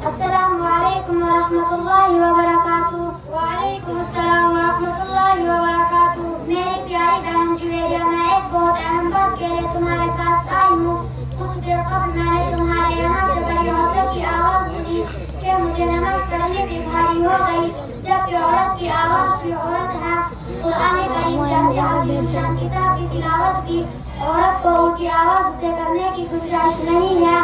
السلام علیکم ورحمۃ اللہ وبرکاتہ۔ وعلیکم السلام ورحمۃ اللہ وبرکاتہ۔ میری پیاری بہن جویریہ، میں ایک بہت اہم بات کے لیے تمہارے پاس آئی ہوں۔ کچھ دیر قبل میں نے تمہارے یہاں سے بڑی عورت کی آواز سنی کہ مجھے نماز پڑھنے کی بھاری ہو گئی، جبکہ عورت کی آواز بھی عورت ہے۔ قرآن کریم جیسی عظیم شان کتاب کی تلاوت بھی عورت کو اونچی آواز سے کرنے کی گنجائش نہیں ہے۔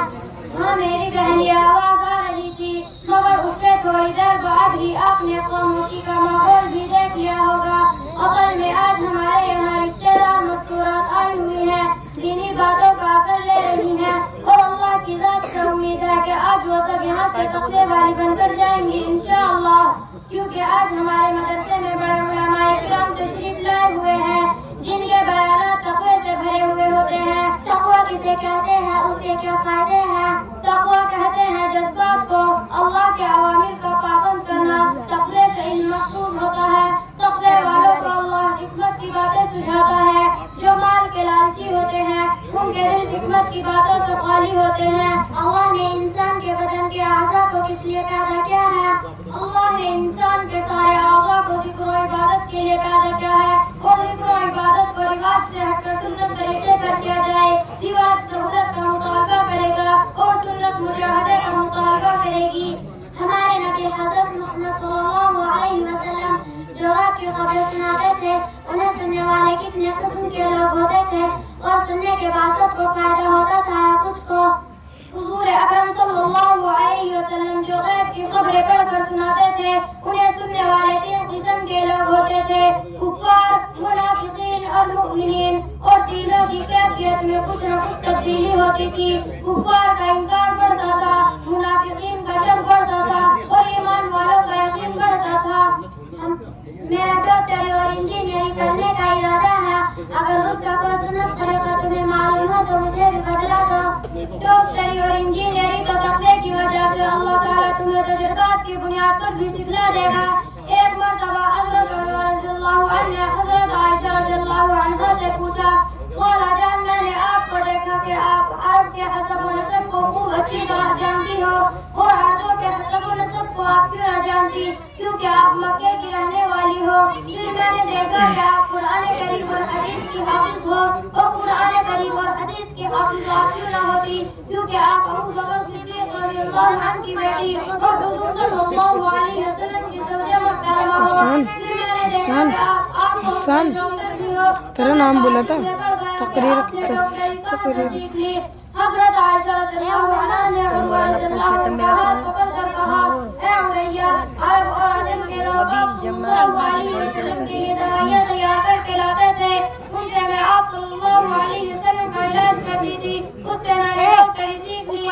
ہاں میری بہن، یہ آواز آ رہی تھی، مگر اس کے تھوڑی دیر بعد ہی آپ نے خاموشی کا ماحول بھی دیکھ لیا ہوگا۔ اصل میں آج ہمارے یہاں رشتے دار مذکورات آئی ہوئی ہیں، دینی باتوں کا اثر لے رہی ہیں، اور اللہ کی ذات سے امید ہے کہ آج وہ سب یہاں سے تقوی والی بن کر جائیں گی انشاءاللہ، کیونکہ آج ہمارے مدرسے میں بڑے علماء کرام تشریف لائے ہوئے ہیں جن کے بیانات تقوی سے بھرے ہوئے ہوتے ہیں۔ تقوی کسے کہتے ہیں، اس کے کیا فائدے ہیں؟ تقوی کہتے ہیں جذبات کو اللہ کے اوامر کا پابند کرنا۔ تقوی سے علم مقصود ہوتا ہے۔ تقوی والوں کو اللہ حکمت کی باتیں سجھاتا ہے۔ جو مال کے لالچی ہوتے ہیں ان کے دل حکمت کی باتوں سے خالی ہوتے ہیں۔ اللہ نے انسان کے بدن کے اعضاء کو کس لیے پیدا کیا ہے؟ اللہ نے انسان کے سارے اعضاء کو ذکر و عبادت کے لیے پیدا کیا ہے، اور ذکر و عبادت کو رواج سے ہٹ کر سنت طریقے پر کیا جائے۔ رواج سہولت کا مطالبہ کرے گا اور سنت مجاہدے کا مطالبہ کرے گی۔ ہمارے نبی حضرت محمد صلی اللہ علیہ وسلم جو آپ کی خبریں سناتے تھے، انہیں سننے والے کتنے قسم کے لوگ ہوتے تھے، اور سننے کے بعد سب کو فائدہ ہوتا تھا یا کچھ کو؟ حضور اکرم صلی اللہ علیہ وسلم جو غیب کی خبریں پڑھ کر سناتے تھے، انہیں سننے والے 3 قسم کے لوگ ہوتے تھے: کفار، منافقین اور مؤمنین، اور تینوں کی کیفیت میں کچھ نہ کچھ تبدیلی ہوتی تھی۔ کفار کا انکار بڑھتا تھا، منافقین کا شر بڑھتا تھا، اور ایمان والوں کا یقین بڑھتا تھا۔ میرا ڈاکٹری اور انجینئرنگ پڑھنے کا ارادہ ہے، اگر اس کا کوئی سنت طریقہ تمہیں معلوم ہو تو مجھے بھی بتلا دو۔ ڈاکٹری اور انجینئرنگ تو تقوی کی وجہ سے اللہ تعالیٰ تمہیں تجربات کی بنیاد پر بھی سکھلا دے گا۔ ایک مرتبہ حضرت عمر رضی اللہ عنہ نے حضرت عائشہ رضی اللہ عنہا سے پوچھا، خالہ جان، میں نے آپ کو دیکھا کہ آپ عرب کے حسب و نسب کو خوب اچھی طرح جانتی ہو، اور عربوں کے حسب و نسب کو آپ کیوں نہ جانتی، کیونکہ آپ مکے کی رہنے والی ہو۔ پھر میں نے دیکھا کہ آپ قرآن کریم اور حدیث کی حافظ ہو، اور قرآن کریم اور حدیث کی حافظ آپ کیوں نہ ہوتی، کیونکہ آپ ابو بکر صدیق رضی اللہ عنہ کی بیٹی اور حضور صلی اللہ علیہ وسلم کی زوجہ محترمہ ہو۔ پھر میں نے دیکھا کہ آپ حسان، تیرا نام بولا تھا تقریر۔ حضرت عائشہ رضی اللہ عنہا نے عمر رضی اللہ عنہ کا ہاتھ پکڑ کر کہا، اے عمریہ، عرب اور عجم کے لوگ آپ صلی اللہ علیہ وسلم کے لیے دوائیاں تیار کر کے لاتے تھے، ان سے میں آپ صلی اللہ علیہ وسلم کا علاج کرتی تھی، اس سے میں نے ڈاکٹری سیکھ لی۔